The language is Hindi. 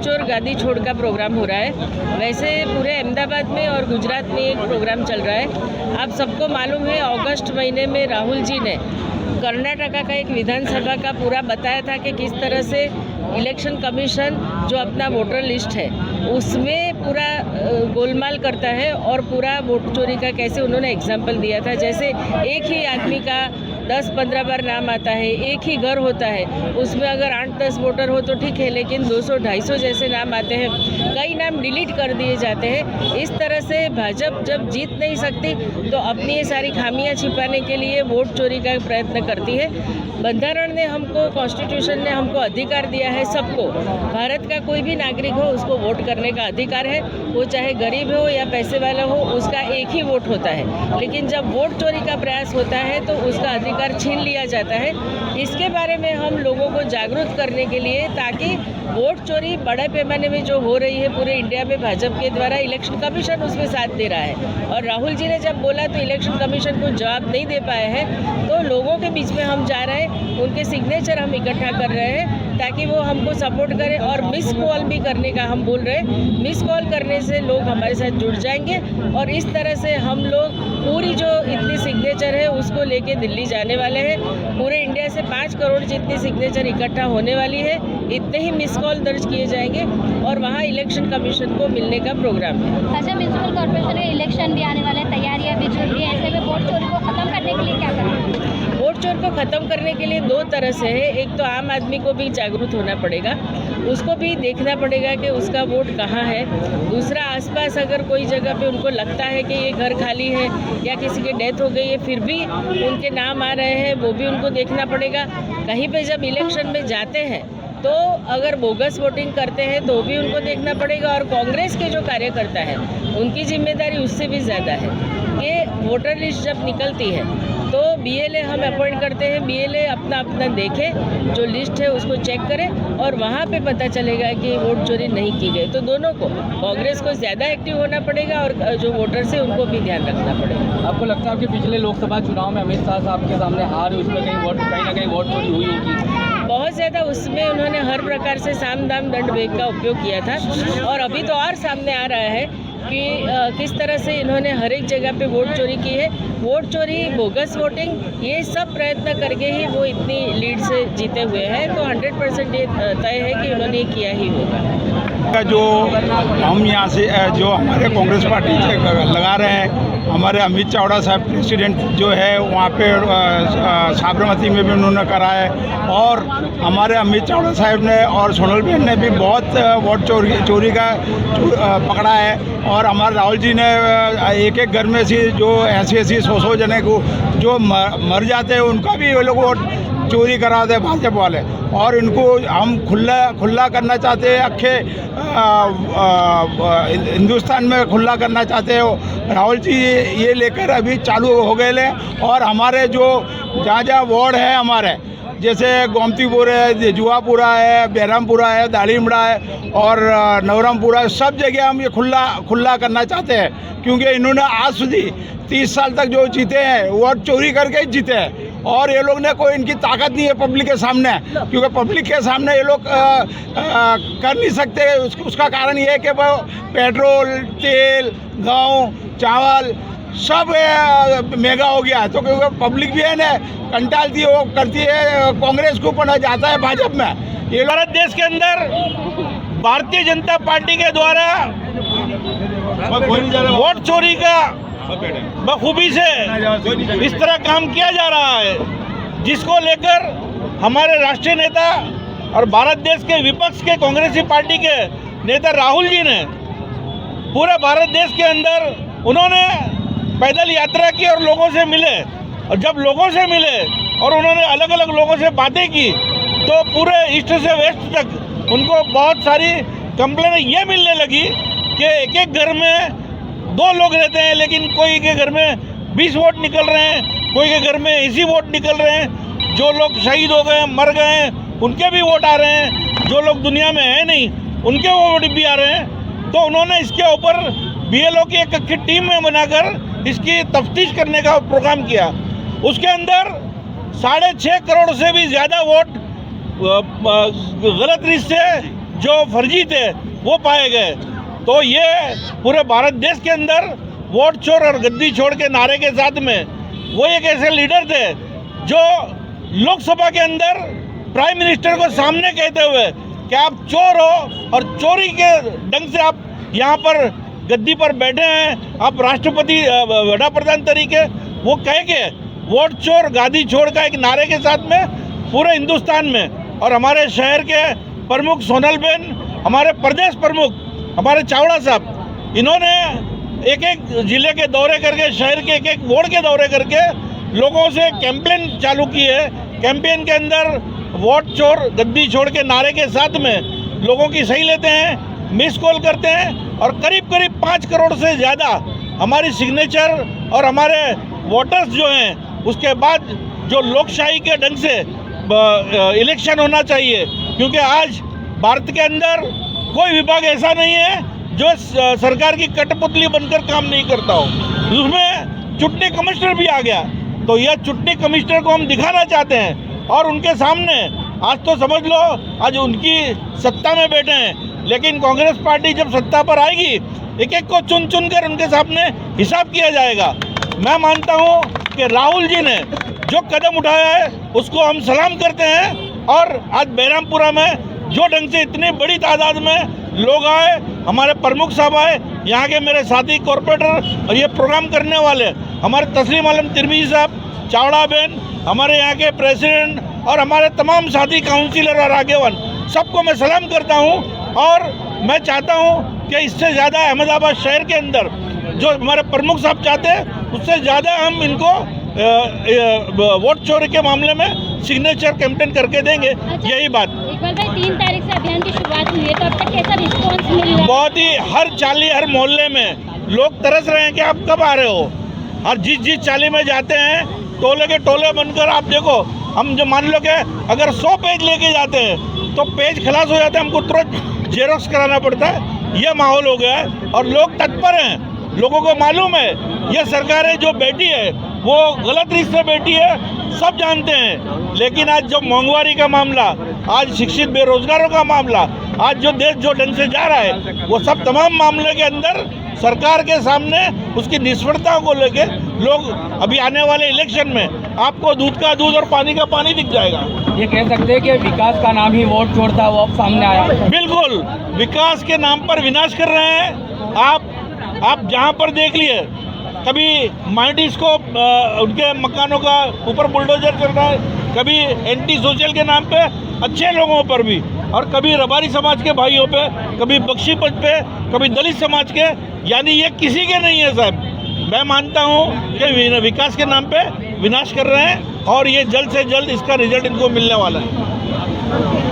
चोर गादी छोड़ का प्रोग्राम हो रहा है। वैसे पूरे अहमदाबाद में और गुजरात में एक प्रोग्राम चल रहा है। आप सबको मालूम है अगस्त महीने में राहुल जी ने कर्नाटका का एक विधानसभा का पूरा बताया था कि किस तरह से इलेक्शन कमीशन जो अपना वोटर लिस्ट है उसमें पूरा गोलमाल करता है और पूरा वोट चोरी का कैसे उन्होंने एग्जाम्पल दिया था। जैसे एक ही आदमी का 10-15 बार नाम आता है, एक ही घर होता है, उसमें अगर 8-10 वोटर हो तो ठीक है, लेकिन 200-250 जैसे नाम आते हैं, कई नाम डिलीट कर दिए जाते हैं। इस तरह से भाजपा जब जीत नहीं सकती तो अपनी ये सारी खामियां छिपाने के लिए वोट चोरी का प्रयत्न करती है। बंधारण ने हमको, कॉन्स्टिट्यूशन ने हमको अधिकार दिया है, सबको, भारत का कोई भी नागरिक हो उसको वोट करने का अधिकार है, वो चाहे गरीब हो या पैसे वाला हो, उसका एक ही वोट होता है। लेकिन जब वोट चोरी का प्रयास होता है तो उसका अधिकार छीन लिया जाता है। इसके बारे में हम लोगों को जागरूक करने के लिए, ताकि वोट चोरी बड़े पैमाने में जो हो रही है पूरे इंडिया में भाजपा के द्वारा, इलेक्शन कमीशन उसमें साथ दे रहा है और राहुल जी ने जब बोला तो इलेक्शन कमीशन को जवाब नहीं दे पाए हैं, तो लोगों के बीच में हम जा रहे हैं, उनके सिग्नेचर हम इकट्ठा कर रहे हैं ताकि वो हमको सपोर्ट करें। और मिस कॉल भी करने का हम बोल रहे हैं, मिस कॉल करने से लोग हमारे साथ जुड़ जाएंगे और इस तरह से हम लोग पूरी जो इतनी सिग्नेचर है उसको लेके दिल्ली जाने वाले हैं। पूरे इंडिया से 5 करोड़ जितनी सिग्नेचर इकट्ठा होने वाली है, इतने ही मिस कॉल दर्ज किए जाएंगे और वहाँ इलेक्शन कमीशन को मिलने का प्रोग्राम है। अच्छा, म्यूनसिपल कॉर्पोरेशन के इलेक्शन भी आने वाले, तैयारियां भी चल रही है, ऐसे में वोट चोरी को खत्म करने के लिए क्या करें? वोट चोर को ख़त्म करने के लिए 2 तरह से है। एक तो आम आदमी को भी जागरूक होना पड़ेगा, उसको भी देखना पड़ेगा कि उसका वोट कहाँ है। दूसरा, आसपास अगर कोई जगह पे उनको लगता है कि ये घर खाली है या किसी की डेथ हो गई है फिर भी उनके नाम आ रहे हैं, वो भी उनको देखना पड़ेगा। कहीं पे जब इलेक्शन में जाते हैं तो अगर बोगस वोटिंग करते हैं तो भी उनको देखना पड़ेगा। और कांग्रेस के जो कार्यकर्ता है उनकी जिम्मेदारी उससे भी ज़्यादा है कि वोटर लिस्ट जब निकलती है तो BLA हम अपॉइंट करते हैं, BLA अपना देखे, जो लिस्ट है उसको चेक करें और वहाँ पे पता चलेगा कि वोट चोरी नहीं की गई। तो दोनों को, कांग्रेस को ज़्यादा एक्टिव होना पड़ेगा और जो वोटर्स है उनको भी ध्यान रखना पड़ेगा। आपको लगता है कि पिछले लोकसभा चुनाव में अमित शाह साहब के सामने हार, उसमें कहीं ना कहीं वोट चोरी हुई होगी? बहुत ज़्यादा, उसमें उन्होंने हर प्रकार से साम दाम दंड भेद का उपयोग किया था और अभी तो और सामने आ रहा है कि किस तरह से इन्होंने हर एक जगह पे वोट चोरी की है। वोट चोरी, बोगस वोटिंग, ये सब प्रयत्न करके ही वो इतनी लीड से जीते हुए हैं। तो 100% ये तय है कि उन्होंने किया ही होगा। जो हम यहाँ से जो हमारे कांग्रेस पार्टी से लगा रहे हैं, हमारे अमित चावड़ा साहब प्रेसिडेंट जो है वहाँ पे साबरमती में भी उन्होंने करा है और हमारे अमित चावड़ा साहब ने और सोनल बहन ने भी बहुत वोट चोरी का पकड़ा है। और हमारे राहुल जी ने एक घर में से जो 80-80, 100 जने को जो मर जाते हैं उनका भी वो लोग वोट चोरी कराते हैं भाजपा वाले। और इनको हम खुला करना चाहते हैं, अखे हिंदुस्तान में खुला करना चाहते हो। राहुल जी ये लेकर अभी चालू हो गए ले। और हमारे जो जहाँ वार्ड है हमारे, जैसे गोमतीपुर है, जुआपुरा है, बेरामपुरा है, दालिमड़ा है और नवरमपुरा है, सब जगह हम ये खुला करना चाहते हैं। क्योंकि इन्होंने आज સુધી 30 साल तक जो जीते हैं वोट चोरी करके ही जीते हैं और ये लोग ने कोई इनकी ताकत नहीं है पब्लिक के सामने, क्योंकि पब्लिक के सामने ये लोग कर नहीं सकते। उसका कारण ये है कि वो पेट्रोल, तेल, गेहूँ, चावल सब महंगा हो गया है। तो क्योंकि पब्लिक भी है ना कंटालती है, वो करती है कांग्रेस को ऊपर जाता है भाजपा में। ये भारत देश के अंदर भारतीय जनता पार्टी के द्वारा वोट चोरी का बखूबी से इस तरह काम किया जा रहा है, जिसको लेकर हमारे राष्ट्रीय नेता और भारत देश के विपक्ष के कांग्रेसी पार्टी के नेता राहुल जी ने पूरे भारत देश के अंदर उन्होंने पैदल यात्रा की और लोगों से मिले। और जब लोगों से मिले और उन्होंने अलग अलग लोगों से बातें की तो पूरे ईस्ट से वेस्ट तक उनको बहुत सारी कंप्लेन ये मिलने लगी कि एक घर में 2 लोग रहते हैं लेकिन कोई के घर में 20 वोट निकल रहे हैं, कोई के घर में 80 वोट निकल रहे हैं। जो लोग शहीद हो गए, मर गए हैं, उनके भी वोट आ रहे हैं, जो लोग दुनिया में है नहीं उनके वोट भी आ रहे हैं। तो उन्होंने इसके ऊपर BLO की एक अच्छी टीम में बनाकर इसकी तफ्तीश करने का प्रोग्राम किया। उसके अंदर 6.5 करोड़ से भी ज़्यादा वोट गलत रीत से जो फर्जी थे वो पाए गए। तो ये पूरे भारत देश के अंदर वोट चोर और गद्दी छोड़ के नारे के साथ में वो एक ऐसे लीडर थे जो लोकसभा के अंदर प्राइम मिनिस्टर को सामने कहते हुए कि आप चोर हो और चोरी के ढंग से आप यहाँ पर गद्दी पर बैठे हैं, आप राष्ट्रपति वड़ा प्रधान तरीके, वो कह के वोट चोर गादी छोड़ का एक नारे के साथ में पूरे हिंदुस्तान में और हमारे शहर के प्रमुख सोनलबेन, हमारे प्रदेश प्रमुख हमारे चावड़ा साहब, इन्होंने एक एक जिले के दौरे करके, शहर के एक एक वार्ड के दौरे करके लोगों से कैंपेन चालू की है। कैंपेन के अंदर वोट चोर गद्दी छोड़ के नारे के साथ में लोगों की सही लेते हैं, मिस कॉल करते हैं और करीब करीब 5 करोड़ से ज़्यादा हमारी सिग्नेचर और हमारे वोटर्स जो हैं, उसके बाद जो लोकशाही के ढंग से इलेक्शन होना चाहिए, क्योंकि आज भारत के अंदर कोई विभाग ऐसा नहीं है जो सरकार की कठपुतली बनकर काम नहीं करता हो। उसमें चुटनी कमिश्नर भी आ गया, तो यह चुटनी कमिश्नर को हम दिखाना चाहते हैं और उनके सामने आज तो समझ लो आज उनकी सत्ता में बैठे हैं, लेकिन कांग्रेस पार्टी जब सत्ता पर आएगी एक एक को चुन चुन कर उनके सामने हिसाब किया जाएगा। मैं मानता हूं कि राहुल जी ने जो कदम उठाया है उसको हम सलाम करते हैं और आज बहरामपुरा में जो ढंग से इतनी बड़ी तादाद में लोग आए, हमारे प्रमुख साहब आए, यहाँ के मेरे साथी कॉरपोरेटर और ये प्रोग्राम करने वाले हमारे तस्लीम आलम तिरमिजी साहब, चावड़ा बहन, हमारे यहाँ के प्रेसिडेंट और हमारे तमाम साथी काउंसिलर और आगेवान, सबको मैं सलाम करता हूँ। और मैं चाहता हूँ कि इससे ज़्यादा अहमदाबाद शहर के अंदर जो हमारे प्रमुख साहब चाहते हैं उससे ज़्यादा हम इनको वोट चोरी के मामले में सिग्नेचर कैंपेन करके देंगे। अच्छा, यही बात। इकबाल भाई 3 तारीख से अभियान की शुरुआत हुई है, तो अब तक कैसा रिस्पॉन्स मिल रहा है? बहुत ही हर चाली हर मोहल्ले में लोग तरस रहे हैं कि आप कब आ रहे हो। और जिस चाली में जाते हैं टोले के टोले बनकर आप देखो, हम जो मान लो कि अगर 100 पेज लेके जाते हैं तो पेज खलास हो जाते हैं, हमको तुरंत जेरोक्स कराना पड़ता है। यह माहौल हो गया है और लोग तत्पर हैं। लोगों को मालूम है ये सरकारें जो बैठी है वो गलत रीत से बैठी है, सब जानते हैं। लेकिन आज जो महंगाई का मामला, आज शिक्षित बेरोजगारों का मामला, आज जो देश जो ढंग से जा रहा है, वो सब तमाम मामले के अंदर सरकार के सामने उसकी निष्फलताओं को लेके लोग अभी आने वाले इलेक्शन में आपको दूध का दूध और पानी का पानी दिख जाएगा। ये कह सकते हैं कि विकास का नाम ही वोट चोर था, वो अब सामने आया। बिल्कुल, विकास के नाम पर विनाश कर रहे हैं। आप जहां पर देख लिए, कभी माइंडिस को उनके मकानों का ऊपर बुलडोजर चल रहा है, कभी एंटी सोशल के नाम पे अच्छे लोगों पर भी, और कभी रबारी समाज के भाइयों पे, कभी बख्शीपंथ पे, कभी दलित समाज के, यानी ये किसी के नहीं है साहब। मैं मानता हूँ कि विकास के नाम पे विनाश कर रहे हैं और ये जल्द से जल्द इसका रिजल्ट इनको मिलने वाला है।